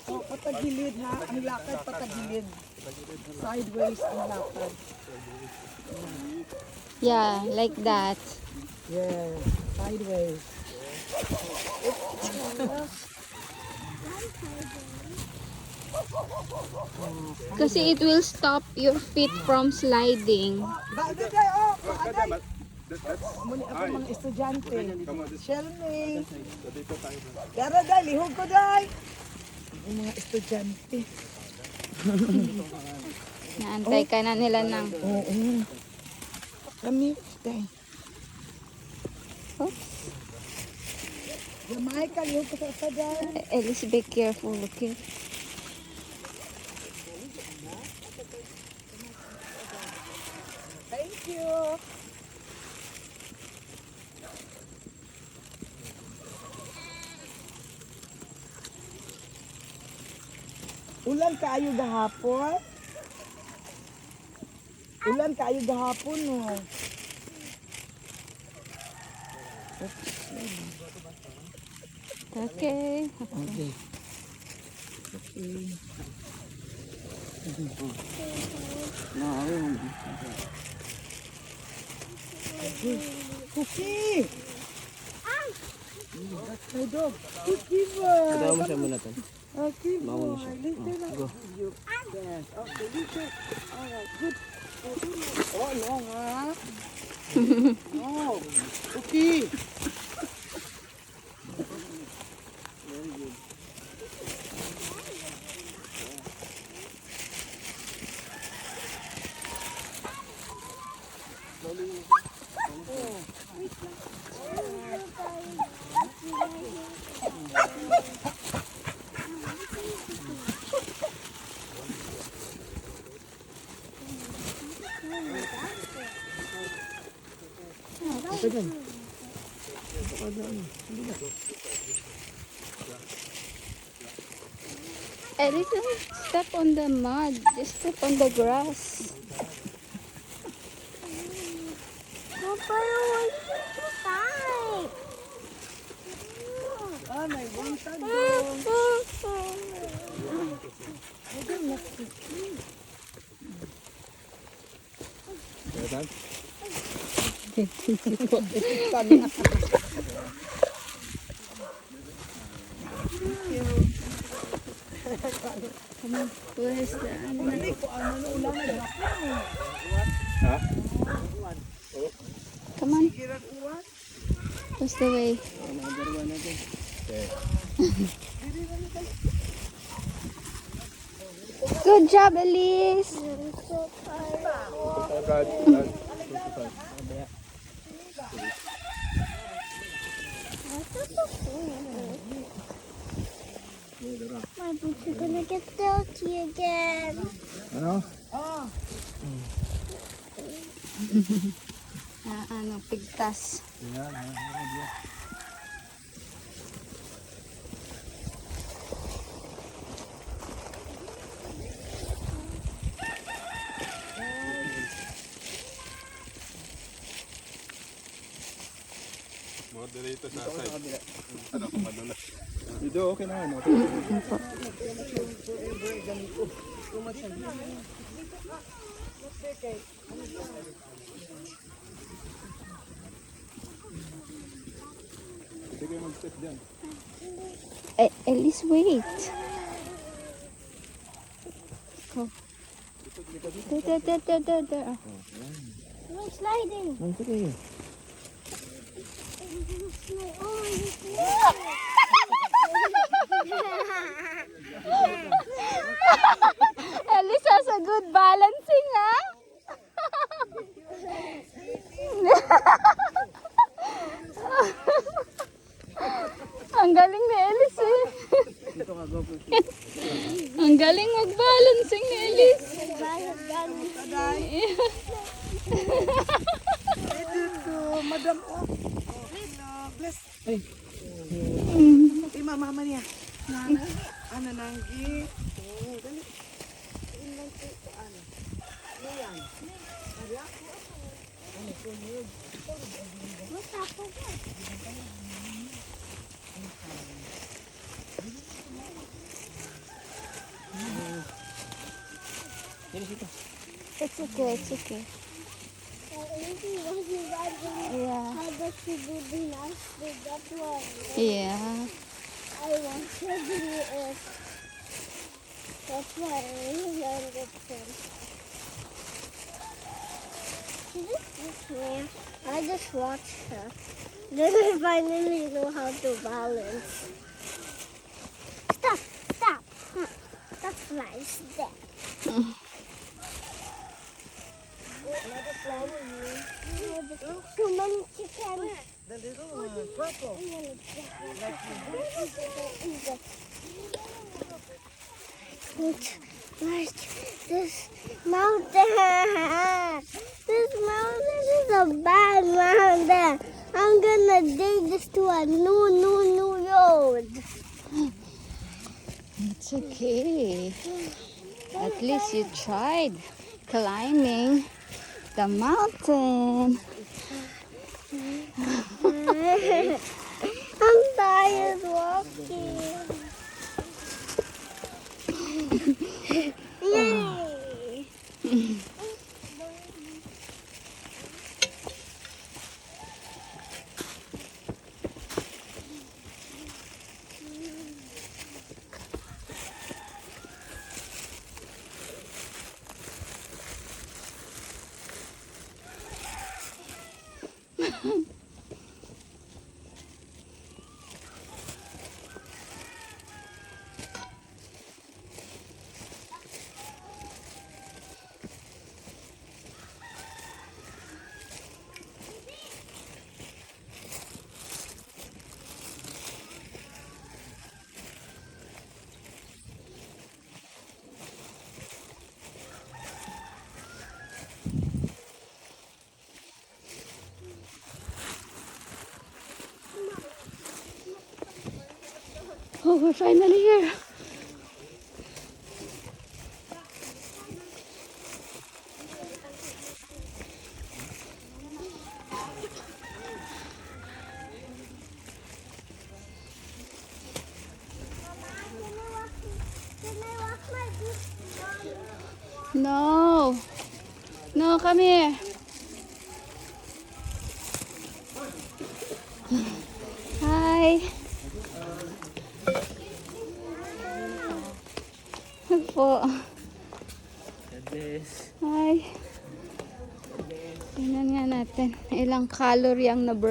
Oh, patagilid ha. Ang lakad patagilid. Sideways ang lakad. Yeah, like that. Yeah, sideways. Kasi it will stop your feet from sliding. Bagay day, oh, bagay. Muli ako mga estudyante. Shelmy. Pero day, lihog ko day. Ang mga estudyante. Naantay ka na nila ng... Oo. Kami, day. Oops. Jamaica, lihog ko sa isa day. Ellis, be careful, okay? Thank you. Ulan kaayo gahapon. Ulan kaayo gahapon no. Okay. Okay. Cookie! Ay, dog. Cookie ba? Katawa mo siya muna to. Okay, Mauna siya. Little Go. Yes. Okay, little. Alright, good. Oh, no, ha? Oh, Cookie. Ellis, don't step on the mud. Just step on the grass. Ah, may buntag dong. Where's the... Hindi ko ano ulan na Ha? Come on. Kirag uwan. What's the way? Nakagarwa natin. Okay. Good job, Elise. Agad. My boots are gonna get dirty again. Ano? Ano, pigtas. Yan. Moderator sa side. Ano ko madulas. Dito, okay na. Okay. Hindi kayo mag-step dyan. Elise, wait. Go. There. I'm sliding. Sige. Elise has a good balancing, ha? Ang galing ni Elise, eh. Ang galing mag-balancing ni Elise. Dito, madam. Oh. Hello, bless. Ay, mama niya. Nana, ano nanggi? Oh, dali. Ano? Ano yan? What's up? It's okay, it's okay. Yeah. How does she do the last with that one? Yeah. I want to do it. That's why I really understand. She just looks me. I just watched her. Then I finally know how to balance. Stop! Stop! That flies there. Too many chickens. The little one, purple. Like this mountain. This mountain is a bad mountain. I'm gonna dig this to a new road. It's okay. At least you tried climbing the mountain. I'm tired walking. Yay! Oh, we're finally here. Can I walk my boots? No. No, come here. Hi. Po. Hi. Tingnan nga natin. Ilang calorie ang na-burn.